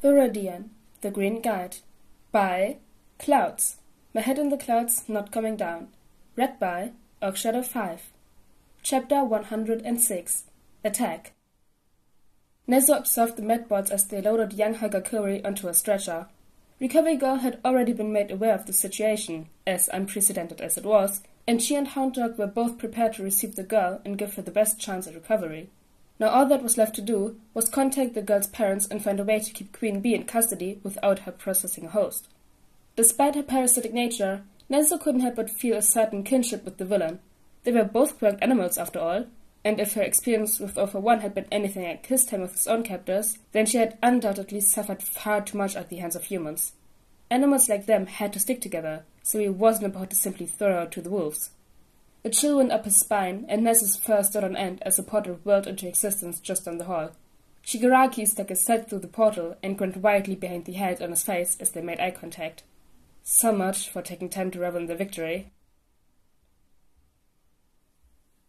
Viridian, The Green Guide. By Clouds. My Head in the Clouds Not Coming Down. Read by Shadow 5. Chapter 106. Attack. Nezu observed the medbots as they loaded young Hagakuri onto a stretcher. Recovery Girl had already been made aware of the situation, as unprecedented as it was, and she and Hound Dog were both prepared to receive the girl and give her the best chance at recovery. Now all that was left to do was contact the girl's parents and find a way to keep Queen Bee in custody without her processing a host. Despite her parasitic nature, Nezu couldn't help but feel a certain kinship with the villain. They were both quirked animals after all, and if her experience with All for One had been anything like his time with his own captors, then she had undoubtedly suffered far too much at the hands of humans. Animals like them had to stick together, so he wasn't about to simply throw her out to the wolves. A chill went up his spine, and Nezu's fur stood on end as a portal whirled into existence just down the hall. Shigaraki stuck his head through the portal and grinned widely behind the head on his face as they made eye contact. So much for taking time to revel in the victory.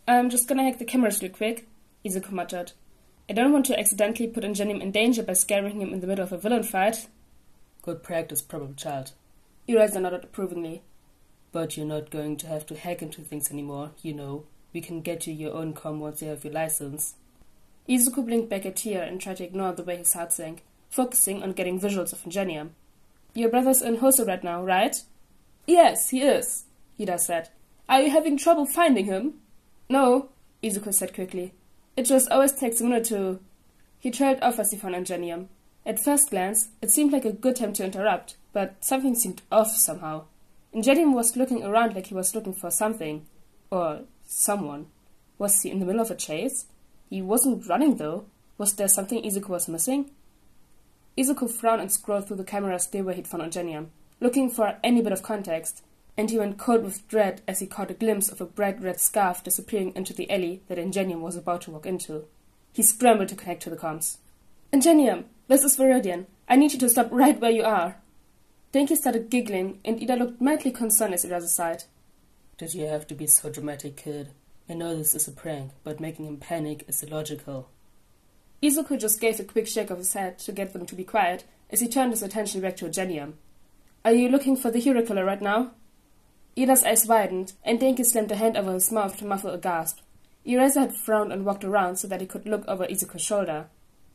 I'm just gonna hack the cameras real quick, Izuku muttered. I don't want to accidentally put Ingenium in danger by scaring him in the middle of a villain fight. Good practice, probable child. Eraser nodded approvingly. But you're not going to have to hack into things anymore, you know. We can get you your own comm once you have your license. Izuku blinked back a tear and tried to ignore the way his heart sank, focusing on getting visuals of Ingenium. Your brother's in Hoso right now, right? Yes, he is, Hida said. Are you having trouble finding him? No, Izuku said quickly. It just always takes a minute to... He trailed off as he found Ingenium. At first glance, it seemed like a good time to interrupt, but something seemed off somehow. Ingenium was looking around like he was looking for something. Or someone. Was he in the middle of a chase? He wasn't running though. Was there something Izuku was missing? Izuku frowned and scrolled through the camera still where he'd found Ingenium, looking for any bit of context, and he went cold with dread as he caught a glimpse of a bright red scarf disappearing into the alley that Ingenium was about to walk into. He scrambled to connect to the comms. Ingenium, this is Viridian. I need you to stop right where you are. Denki started giggling, and Ida looked mildly concerned as Eraser sighed. Did you have to be so dramatic, kid? I know this is a prank, but making him panic is illogical. Izuku just gave a quick shake of his head to get them to be quiet as he turned his attention back to Ingenium. Are you looking for the hero killer right now? Ida's eyes widened, and Denki slammed a hand over his mouth to muffle a gasp. Eraser had frowned and walked around so that he could look over Izuku's shoulder.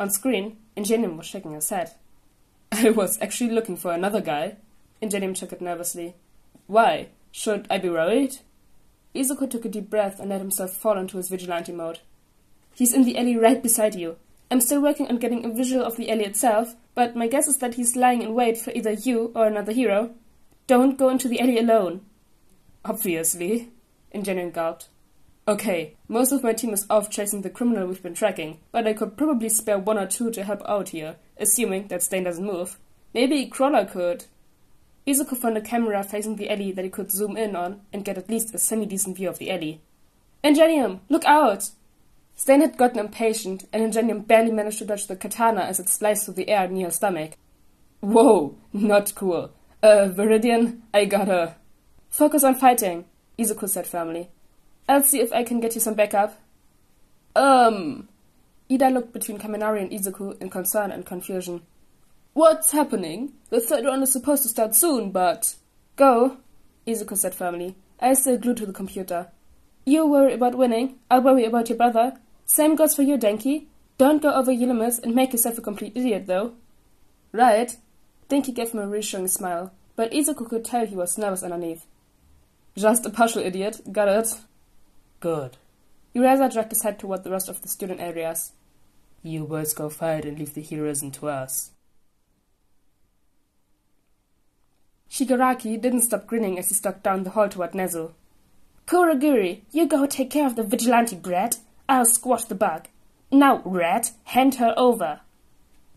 On screen, Ingenium was shaking his head. I was actually looking for another guy. Ingenium took it nervously. Why? Should I be worried? Izuku took a deep breath and let himself fall into his vigilante mode. He's in the alley right beside you. I'm still working on getting a visual of the alley itself, but my guess is that he's lying in wait for either you or another hero. Don't go into the alley alone. Obviously, Ingenium gulped. Okay, most of my team is off chasing the criminal we've been tracking, but I could probably spare one or two to help out here, assuming that Stain doesn't move. Maybe Crawler could. Izuku found a camera facing the alley that he could zoom in on and get at least a semi-decent view of the alley. Ingenium, look out! Stain had gotten impatient, and Ingenium barely managed to dodge the katana as it sliced through the air near her stomach. Whoa, not cool. Viridian, I gotta... Focus on fighting, Izuku said firmly. I'll see if I can get you some backup. Ida looked between Kaminari and Izuku in concern and confusion. What's happening? The third round is supposed to start soon, but... Go, Izuku said firmly, eyes still glued to the computer. You worry about winning, I'll worry about your brother. Same goes for you, Denki. Don't go over your limits and make yourself a complete idiot, though. Right. Denki gave him a reassuring smile, but Izuku could tell he was nervous underneath. Just a partial idiot, got it? Good. Eraser dragged his head toward the rest of the student areas. You boys go fight and leave the heroism to us. Shigaraki didn't stop grinning as he stalked down the hall toward Nezu. Kurogiri, you go take care of the vigilante brat. I'll squash the bug. Now, rat, hand her over.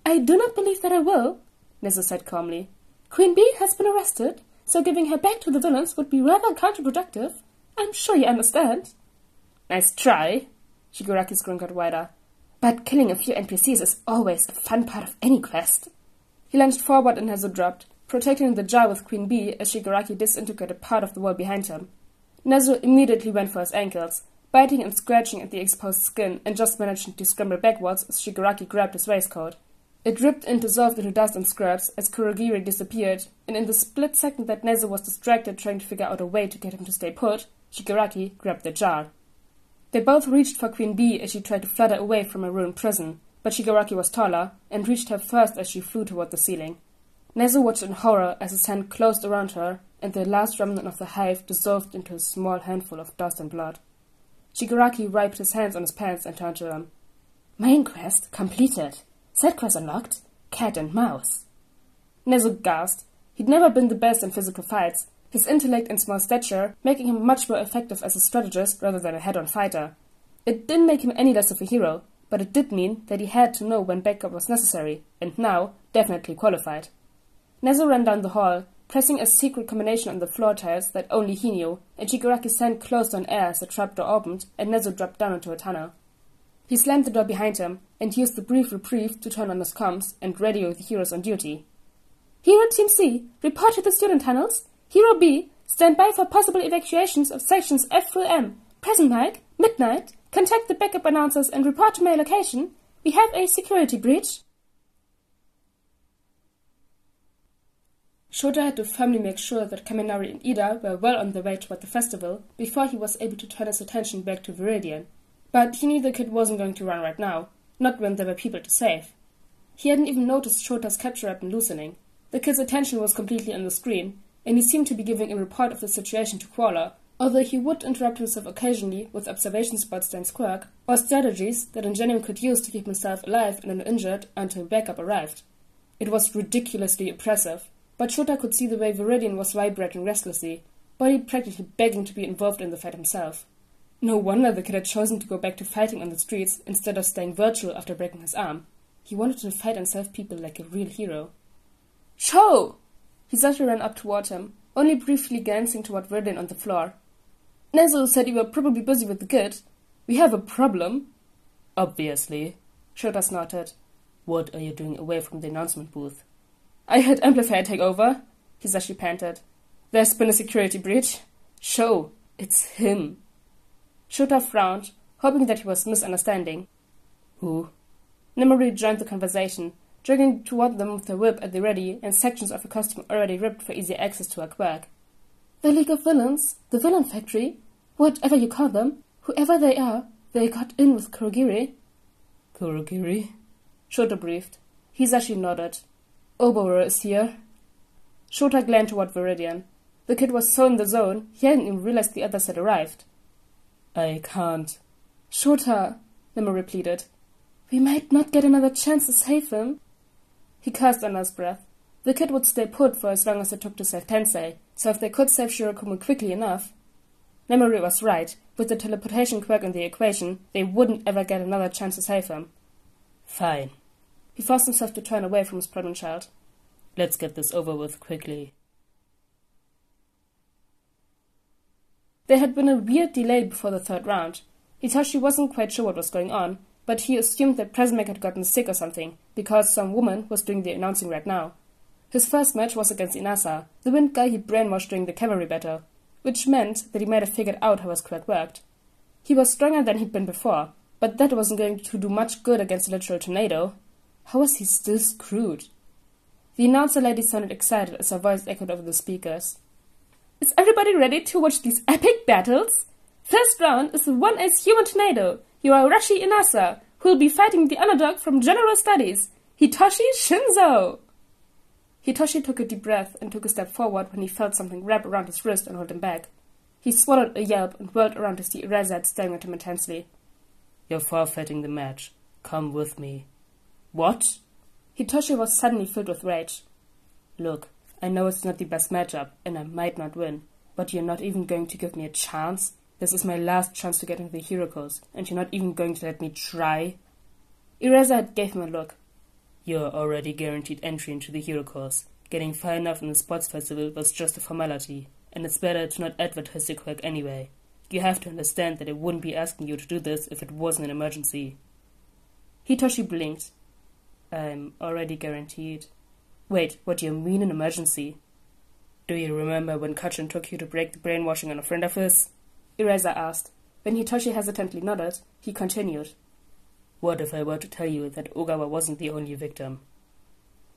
I do not believe that I will, Nezu said calmly. Queen Bee has been arrested, so giving her back to the villains would be rather counterproductive. I'm sure you understand. Nice try. Shigaraki's grin got wider. But killing a few NPCs is always a fun part of any quest. He lunged forward and Nezu dropped, protecting the jar with Queen Bee as Shigaraki disintegrated part of the wall behind him. Nezu immediately went for his ankles, biting and scratching at the exposed skin, and just managed to scramble backwards as Shigaraki grabbed his waistcoat. It ripped and dissolved into dust and scraps as Kurogiri disappeared, and in the split second that Nezu was distracted trying to figure out a way to get him to stay put, Shigaraki grabbed the jar. They both reached for Queen Bee as she tried to flutter away from a ruined prison, but Shigaraki was taller and reached her first as she flew toward the ceiling. Nezu watched in horror as his hand closed around her, and the last remnant of the hive dissolved into a small handful of dust and blood. Shigaraki wiped his hands on his pants and turned to them. Main quest completed. Set quest unlocked. Cat and mouse. Nezu gasped. He'd never been the best in physical fights, his intellect and small stature making him much more effective as a strategist rather than a head-on fighter. It didn't make him any less of a hero, but it did mean that he had to know when backup was necessary, and now definitely qualified. Nezu ran down the hall, pressing a secret combination on the floor tiles that only he knew, and Shigaraki's hand closed on air as the trapdoor opened and Nezu dropped down into a tunnel. He slammed the door behind him and used the brief reprieve to turn on his comms and radio the heroes on duty. Hero Team C, report to the student tunnels. Hero B, stand by for possible evacuations of sections F through M. Present mic, midnight. Contact the backup announcers and report to my location. We have a security breach. Shota had to firmly make sure that Kaminari and Ida were well on their way toward the festival before he was able to turn his attention back to Viridian. But he knew the kid wasn't going to run right now, not when there were people to save. He hadn't even noticed Shota's capture weapon loosening. The kid's attention was completely on the screen, and he seemed to be giving a report of the situation to Qualler, although he would interrupt himself occasionally with observations about Stan's quirk, or strategies that Ingenium could use to keep himself alive and uninjured until backup arrived. It was ridiculously oppressive, but Shota could see the way Viridian was vibrating restlessly, body practically begging to be involved in the fight himself. No wonder the kid had chosen to go back to fighting on the streets instead of staying virtual after breaking his arm. He wanted to fight and save people like a real hero. Sho! Hisashi ran up toward him, only briefly glancing toward Viridian on the floor. Nezu said you were probably busy with the kid. We have a problem. Obviously. Shota snorted. What are you doing away from the announcement booth? I had Amplifier take over, Hisashi panted. There's been a security breach. Sho, it's him. Shota frowned, hoping that he was misunderstanding. Who? Nimori joined the conversation, dragging toward them with her whip at the ready and sections of her costume already ripped for easy access to her quirk. The League of Villains, the Villain Factory, whatever you call them, whoever they are, they got in with Kurogiri. Kurogiri? Shota briefed. Hisashi nodded. Oboro is here. Shota glanced toward Viridian. The kid was so in the zone, he hadn't even realized the others had arrived. I can't. Shota, Nimori pleaded. We might not get another chance to save him. He cursed under his breath. The kid would stay put for as long as it took to save Tensei, so if they could save Shirakumo quickly enough... Nimori was right. With the teleportation quirk in the equation, they wouldn't ever get another chance to save him. Fine. He forced himself to turn away from his pregnant child. Let's get this over with quickly. There had been a weird delay before the third round. Hitachi wasn't quite sure what was going on, but he assumed that Presmac had gotten sick or something, because some woman was doing the announcing right now. His first match was against Inasa, the wind guy he brainwashed during the cavalry battle, which meant that he might have figured out how his quirk worked. He was stronger than he'd been before, but that wasn't going to do much good against a literal tornado. How was he still screwed? The announcer lady sounded excited as her voice echoed over the speakers. Is everybody ready to watch these epic battles? First round is the 1-Ace Human Tornado. You are Rashi Inasa, who will be fighting the underdog from General Studies, Hitoshi Shinzo. Hitoshi took a deep breath and took a step forward when he felt something wrap around his wrist and hold him back. He swallowed a yelp and whirled around to see Eraser staring at him intensely. You're forfeiting the match. Come with me. What? Hitoshi was suddenly filled with rage. Look, I know it's not the best matchup, and I might not win, but you're not even going to give me a chance? This is my last chance to get into the hero course, and you're not even going to let me try? Eraser gave him a look. You're already guaranteed entry into the hero course. Getting far enough in the sports festival was just a formality, and it's better to not advertise your quirk anyway. You have to understand that I wouldn't be asking you to do this if it wasn't an emergency. Hitoshi blinked. I'm already guaranteed. Wait, what do you mean an emergency? Do you remember when Kachin took you to break the brainwashing on a friend of his? Eraser asked. When Hitoshi hesitantly nodded, he continued. What if I were to tell you that Ogawa wasn't the only victim?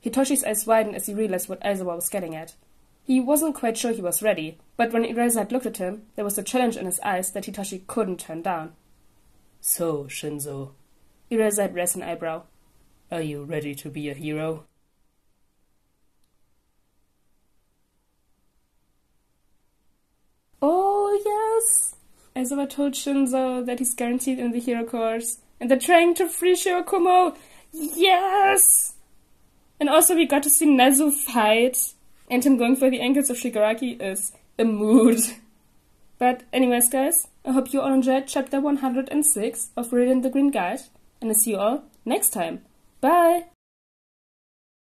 Hitoshi's eyes widened as he realized what Aizawa was getting at. He wasn't quite sure he was ready, but when Eraserhead looked at him, there was a challenge in his eyes that Hitoshi couldn't turn down. So, Shinzo, Eraserhead raised an eyebrow. Are you ready to be a hero? Oh, yes! Aizawa told Shinzo that he's guaranteed in the hero course, and they're trying to free Shirakumo. Yes! And also we got to see Nezu fight, and him going for the ankles of Shigaraki is a mood. But anyways, guys, I hope you all enjoyed chapter 106 of Viridian the Green Guide, and I'll see you all next time. Bye!